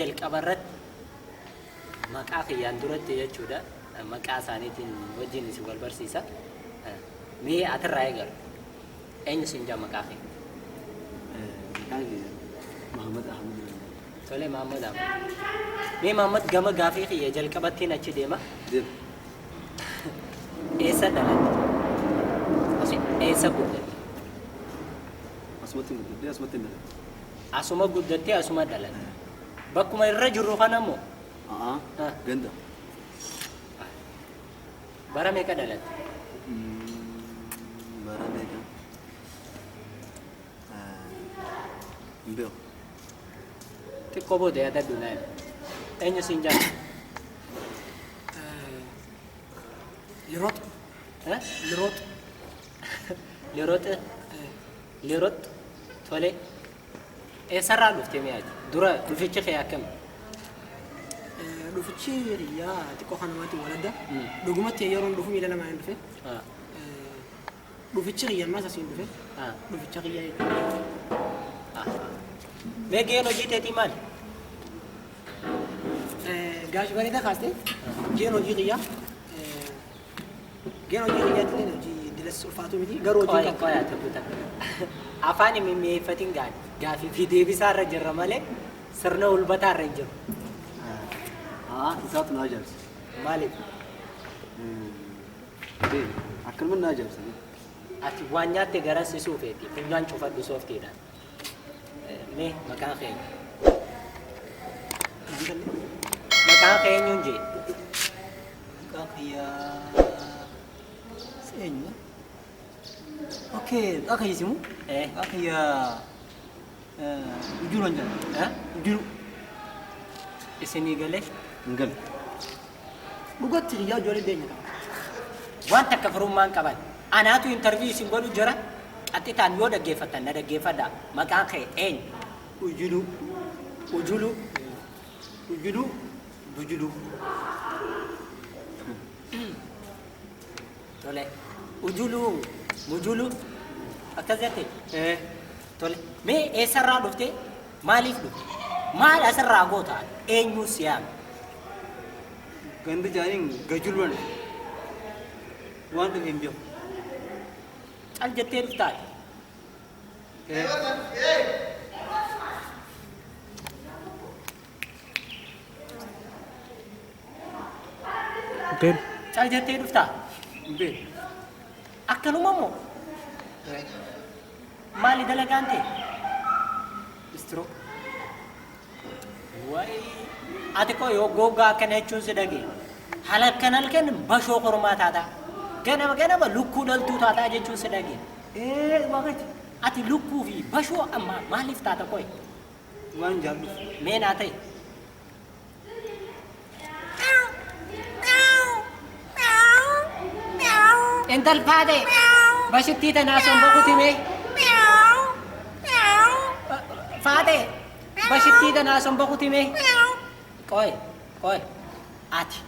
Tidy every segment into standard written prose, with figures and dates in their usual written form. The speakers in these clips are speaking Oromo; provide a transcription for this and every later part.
jalqabarrat maqaa kiyyaan duratti jechuudha. Maqaa isaaniitiin wajjin isin wal barsiisa. Mee atirraa eegalu. Eenyu siin jaa maqaa kee? Muhammad Ahmad. Tole Muhammad Ahmad. Mee Muhammad gama gaafii kiyya jalqabattiin achi deema. Eessa dhalate? Eessa guddatte? Asuma guddattee asuma dhalate. Bakkuma irra jirru kana moo? Ganda. Bara meeqa dhalatte? Bara meeqa? Mbeo. Xiqqoo booda yaadadhu naa eenyu siin jaa? Lirot. Lirot. Lirot. Lirot. Tole. Eessarraa dhuftee mi'aati? Dura dhufichi kee akkami? Dhufichi yaa xiqqoo kanamatti waladda. Dhugumatti yeroon dhufu miila lamaan dhufe. Dhufichi kiyyan maas asiin dhufe. Dhuficha kiyyaa jechuudha. Mee gaheen hojii teetii maali? Gaashi bareedaa kaastee gaheen hojii kiyyaa. Gaheen hojii kiyyaatti hojii dilas ulfaatuu miti garuu hojii qaba. Qoyaa ta'uuta. Afaan mimmi'eeffatiin gaafii fi deebisaa irra jirra malee sirna ulbataa irra hin jiru. Isaatu na ajaa'ibsa. Maaliif? Akkanuma na ajaa'ibsa. Ati waan nyaatte garasiisuu feeti funyaan cufadhu sooftiidhaan. Mee maqaan kee? Maqaan kee eenyuun jee? Maqaan kiyyaa eenyu? Okey, maqaan kiyya simu? Maqaan kiyyaa Ujuru anjaan. Ujuru. Isinii galee? Hin galu. dhugatti yaa ijoollee deenya qaba. Waan takka firummaan qaban. Anaatu interview isin godhu jira. Qaxitaan yoo dhaggeeffatan na dhaggeeffadha. Maqaan kee eenyu? Ujulu. Ujulu. Ujulu. Bujulu. Tole. Ujulu. Mujulu. Akkas jette? Tole. Mee eessarraa dhufte? Maaliif dhufte? Maal asirraa goota? Eenyu siyaam? Ganda jaaniin gajulwan waan dhufe hin beeku. Cal jettee dhuftaa? Cal jettee dhuftaa? Hin beeku. Akkanuma moo? Maali dalagaan ta'e? Istiroo. Wayi ati koo yoo gogaa akkana jechuun si dhagee halkan bashoo kormaa taataa ganama lukkuu dhaltuu taataa jechuun si dhagee Waqati. ati lukkuu fi bashoo amma maaliif taata koye Waan jaalluuf. meenaa ta'e intal faate bashittii tanaa somba kutimee faate bashittii tanaa somba kutimee Koy, ati,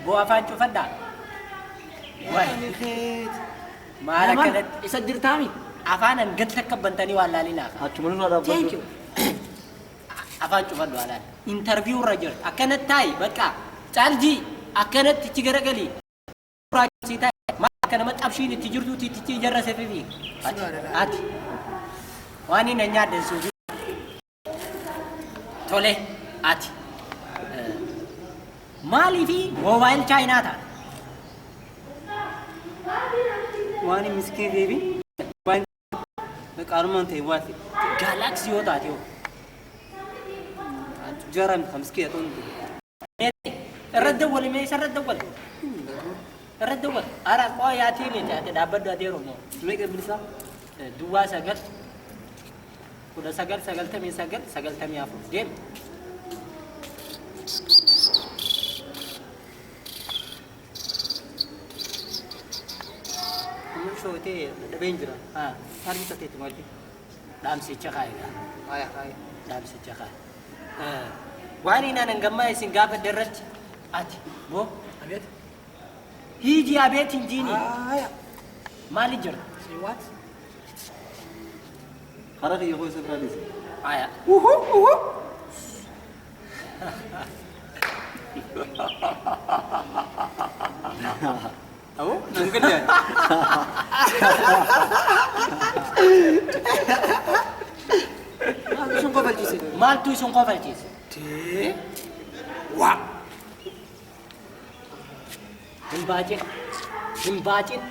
bu'aa afaan cufadhaa. Wayi, maal akkanatti Isa dirtaami. afaanan gad takka bantanii waan laalinaaf. Achuma nurraa dhaabbatu. Thank you. Afaan cufadhu halaan. Interview irra jirtu akkanatti taa'i bakka caalji akkanatti itti garagalii. Raajii taa'i maal akka nama xabshiin itti jirtuuti itti jarrase fifi. Ati, waan hin nyaaddan suufi. Tole, ati. Maaliifi moobaayil chaayinaa taata? Waan miskee deebi. Waan qaarumaan ta'e waati. Gaalaaksii yoo taate yoo. Jaaraan kan miskee haa ta'u. Irra dawwali mee isa irra dawwali. Irra dawwali. Ara qoo yaatii miti ati dhaabbaddu ati yeroo moo. Meeqa bilisaa? Duwwaa 9 1999 deemu. Amma shootee dhabeen jira. Harbi tateetti maali? Dhaamsicha kaayiidha. Haaya. Dhaamsicha kaayi. Waan inaan hangammaa isin gaafa irratti ati boo Abeet. hiijii abeet hin jiini. Maali jira? Say what? Haraka yoo isa biraa dhiise. Aya. Tahu? Mungkin ya. Sun kofalchiise. Maaltu isin kofalchiise? Tee. Waa. Hin baacin.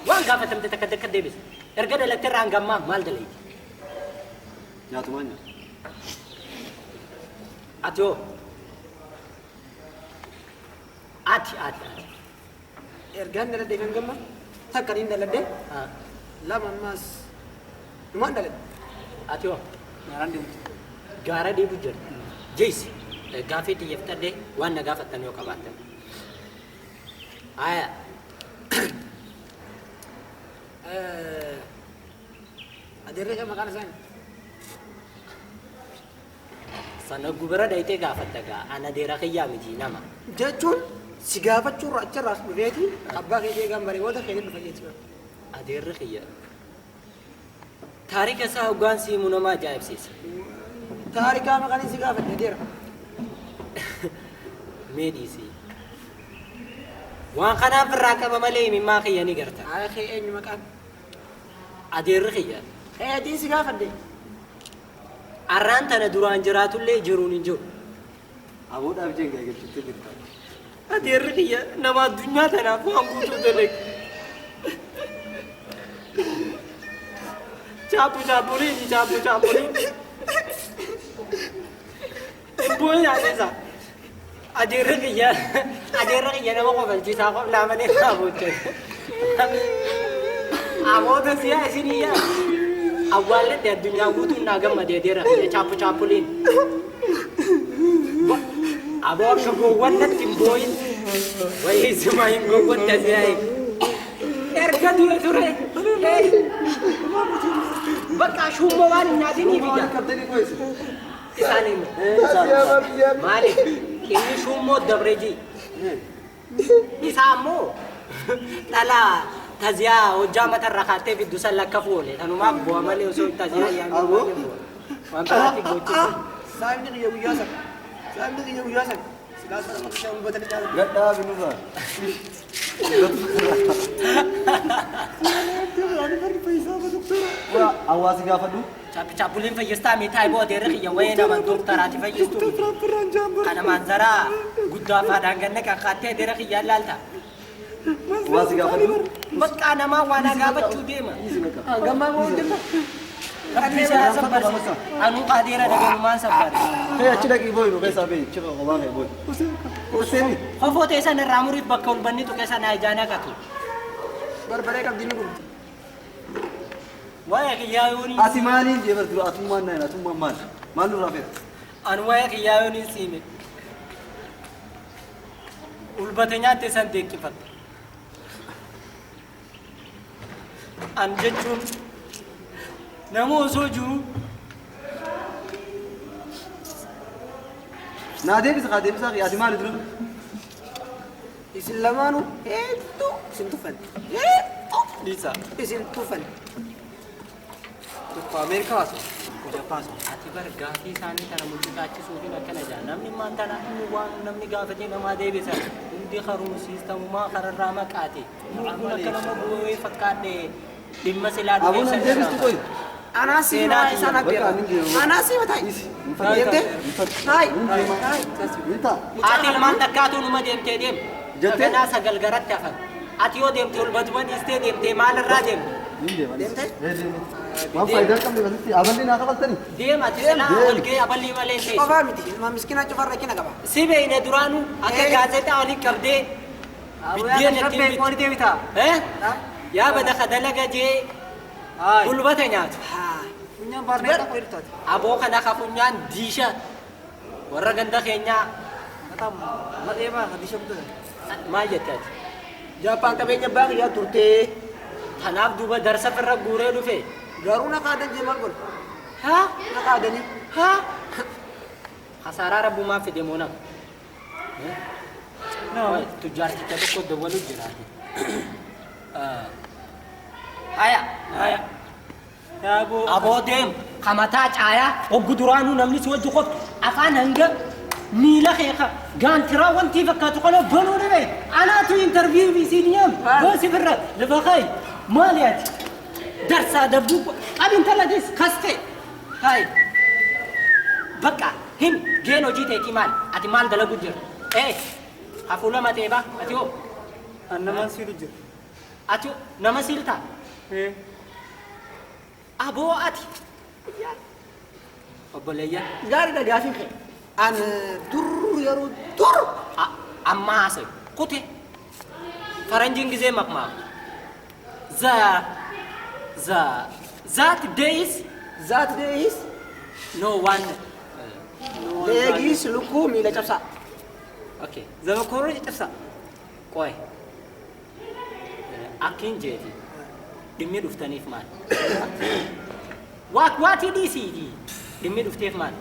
Waan gaafatamte takka deebisa. Erga dalagte irraa hangammaa maal dalayti? Nyaatumaan nyaatu. Ati hoo? Ati. Ergaan daladee kan gamma takka niin daladee lama ammaas dhumaan daladee. Ati hoo? Nyaaraan deemtu. Gaara deebu jira. Jeesi. Gaafii xiyyeeffatee waan na gaafattan yoo qabaatan. Aya. Adeerree kan maqaan isaanii. Sana gubara dayitee gaafatta gaa ana deera kiyyaa miti nama. Jechuun si gaafachuurra achirraas dhufeeti abbaa kee eegan baree booda kee dhufa jechuudha. Adeerri kiyya. Taarika isaa hoggaan siimuu nama ajaa'ibsiisa. Taarikaa maqaan si gaafadhe adeera. Meedhiisii. Waan kanaaf irraa qaba malee himimmaa kiyya ni garta. Haa kee eenyu maqaan? Adeerri kiyya. Adii si gaafadhe. Arraan tana duraan jiraatullee jiruun hin jiru. Aboodhaaf jengaa jechuutti jirta. Adeerri kiyya nama addunyaa tanaaf waan guutuu dalage. Chaappuliin. Bu'ee nyaatessa. Adeerri kiyya nama qofalchiisaa qoflaa malee raawwachaa. Amoota siyaa isinii yaa. Awwaalatti addunyaa guutuun naa gammadee adeera kiyya chaappuliin. Aboo akka gowwan natti hin boo'in. Wayii suma hin gowwan tasiyaayi. Erga ture. Bakka shumma waan hin nyaatiniif ija. Isaaniin maaliif inni shummoo dabreji. Isaa ammoo dhalaa taziyaa hojjaa matarra kaatee fiddu san lakkafu oole. Tanumaaf bu'a malee osoo taziyaa yaa'anii waan biraatti gochuudha. Saayimni kiyya guyyaa sana. Silaasa nama kishaa uummatanii jaalatu. Gadhaa binuusaa. Hawaasi gaafadhu. Chaappuliin fayyistaa miitaa iboo adeerri kiyya wayii nama doktaraati fayyistu. Kana manzaraa guddaa faadhaan ganne qaqqaattee adeerri kiyyaa ilaalta. Hawaasi gaafadhu. Bakka namaa waan gaafachuu deema. Gammaa moo hojjeta? Kabbisaa sabbarsa. Anuu adeera dagalumaan sabbarsa. Hey, achi dhaqii booyi nu keessaa bee chiqa qobaa kee booyi. Useemi. Kofoo teessan irraa muriif bakka ol bannitu keessa naa ijaanaa qatu. Barbaree qabdiin kun. Waa'ee kiyyaa yooni. Ati maaliin jee bartu atummaan naan atummaan maal? Maal nurraa feetu? Anu waa'ee kiyyaa yooni siime. Ulbata nyaatte san deeqqifatta. An jechuun nama osoo jiru Naa deebisa ati maali dura? Isin lamaanuu hedduu isin tufan. dhiisa. Isin tufan. Tokko Ameerikaa haasa'u. Japaas ati bar gaafii isaanii kana mul'isaachisuutiin akkana jaa namni maantana inni waan namni gaafatee namaa deebisa hundi haruumsiistamumaa kararraa maqaate kun akka nama bu'ee fakkaadhe dhimma silaa Abuun an deebistu qoyi. Anasi ma isaan abbeera. Anasi matai. Deemte? Hai. Minta. ati ilmaan takkaatu numa deemtee deem ganaa sagal garatti hafan ati yoo deemte ol baduma dhiistee deemtee maalirraa deemte Deemte? Waan faayidaan qabne basitti aballi naa qabaltanii. deem ati silaa walgee aballii malee teessu Qofaa miti. Ilma miskiinaa cufarra kina qaba. si beeyne duraanuu akka gaazexaa olii qabdee biddeen ittiin deebita. yaa badaka dalaga jee gulbata nyaatu Haa. Kunyaan baarnee tokko hirtaati. aboo kana kafunyaan diisha warra ganda keenyaa Katam madhee baa hadisha guddaa. maal jettaati Jaappaan qabeenya baaqiyyaa turtee kanaaf duuba darsa firra guuree dhufe garuu na qaadan jee maal godha? haa Na qaadanii. haa khasaaraa rabbumaa fide moo nama tujjaarticha tokko dawwalu jiraate haya aboo deem kamataa caayaa hoggu duraanuu namni si wajji qoftu afaan hanga ميلا خيخا قانترا وانتي فكاتو قالوا بنوني بي أنا تو انترفيو في سينيام بس فرّا لفخاي ماليات درسا دبوك أبي انت لديس كستي هاي بقى هم جينو جيتي كمان أتي مال دلقو جر إيه هفولا ما تيبا أتيو أنا ما سيرو جر أتيو نما سيلتا إيه أبو أتي أبو ليا Gaarii dha gaafii kee. An dur yeroo dur. أما أسي كوتي فرنجين جزء مقمع that days That day is no one leegis lukuu miila cabsaa. okay زما كورو يتفسا كوي أكين جيتي دمي دفتني في مان واتي دي سي دي دمي دفتي في مان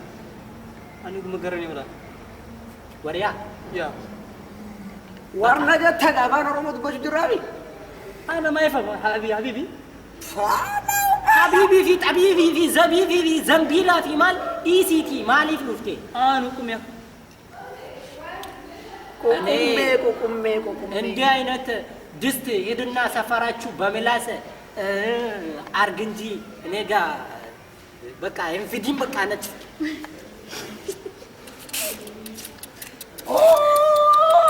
أنا كم قرني ولا وريا يا Warna jattaa afaan Oromoo dubbachuu jirraabi. أنا ما يفهم حبيبي حبيبي في طبيبي في زبيبي في زنبيلا في مال اي سي تي مالي فلوفتي أنا كم يا Kokummee. እንዲህ አይነት ድስት ሄድና ሰፈራችሁ በምላስ አርግ እንጂ እኔ ጋ በቃ እንፍዲም በቃ ነች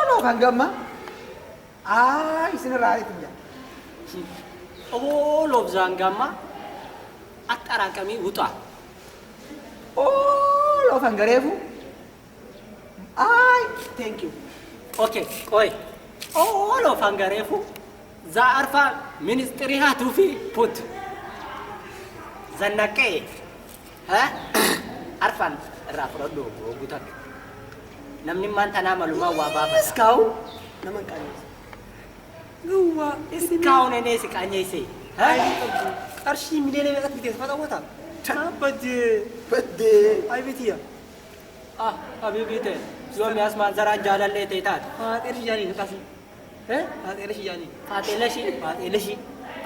No kan gamma. Isinirraa ariitu jira. ኦል ኦፍ ዛንጋማ አጠራቀሚ ውጣ Loo kan gareefu. Thank you. ኦኬ ቆይ ኦል ኦፍ አንገሬፉ ዛ አርፋ ሚኒስትሪ ሃቱፊ ፑት ዘነቀ አርፋን ራፍረዶ ጉታ namni man tana maluma wa baba Iskaa'u nama hin qabeessa. Gua iskaa'u nene si qaanyese qarshii miliyoona meeqatti biteessa fata wata Baddee. ay bitiya habibite yoom yasmaan zaraan jaalallee ta'e taate faaxeela shijaanii kasi faaxeela shijaanii faaxeelashi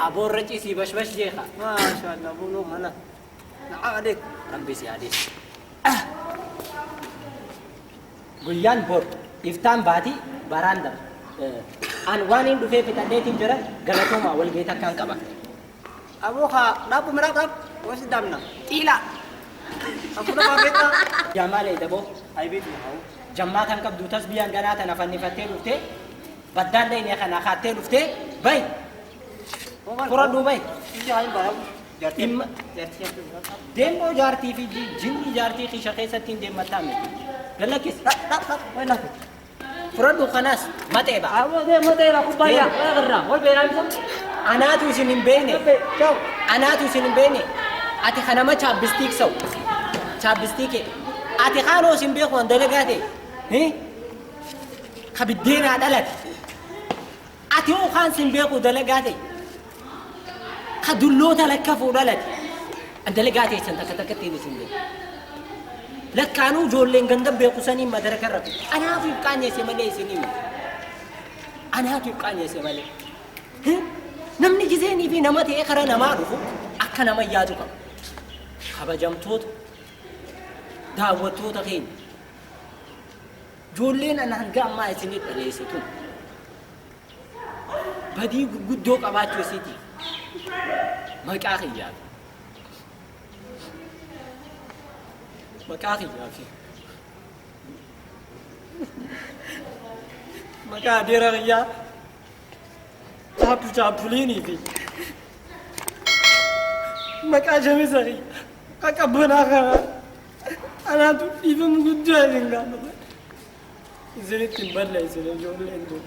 aboorra ciisii bashbash jeeqa maashaallah bunoo mala na'am adeek rabbi si adees guyyaan bor iftaan baati baraandam an waan hin dhufee fixadheetiin jira galatooma walgeeta akkaan qaba aboo haa dhaabbu miraa dhaab wasi daamna xiila akkuna baafeetta jamaalee daboo ay bitiya haa jammaa kan qabdu tas biyyaan ganaa tana fannifattee dhuftee baddaan dhayne kana kaattee dhuftee bay furadhuu bay ija hin baramu dhimma deemoo jaartii fi jinni jaartii kisha keessatti hin deemmataa miti galakkis way lafi furadhuu kanaas maxee ba'a aboo deemoo dheeraa kubbaayyaa wala garraa wal beeraa bisa anaatu isin hin beekne anaatu isin hin beekne ati kanama chaabbistiik sau chaabbistiike ati kaanoo isin beeku an dalagaate ka biddeenaa dhalate ati hoo kaan isin beeku dalagaate ka dulloota lakkafuu dhalate an dalagaate isan takka takkattiin isin beeku lakkaanuu ijoolleen ganda beeku saniin madaraka irratti anaatu hin qaanyeesse malee isinii anaatu hin qaanyeesse malee namni jizeenii fi nama ta'ee kara namaa dhufu akka nama yaadu qaba kabajamtoota daawwattoota keenya ijoolleen ana hanga ammaa isinii dhaleessitu badii gurguddoo qabaachuu isiiti maqaa kiyyaa fi maqaa adeera kiyyaa chaappuliinii fi maqaa shamisarii akka banaa kana anaatu dhiifamu guddaa isin gaafata isinitti hin balleessine ijoolleen tun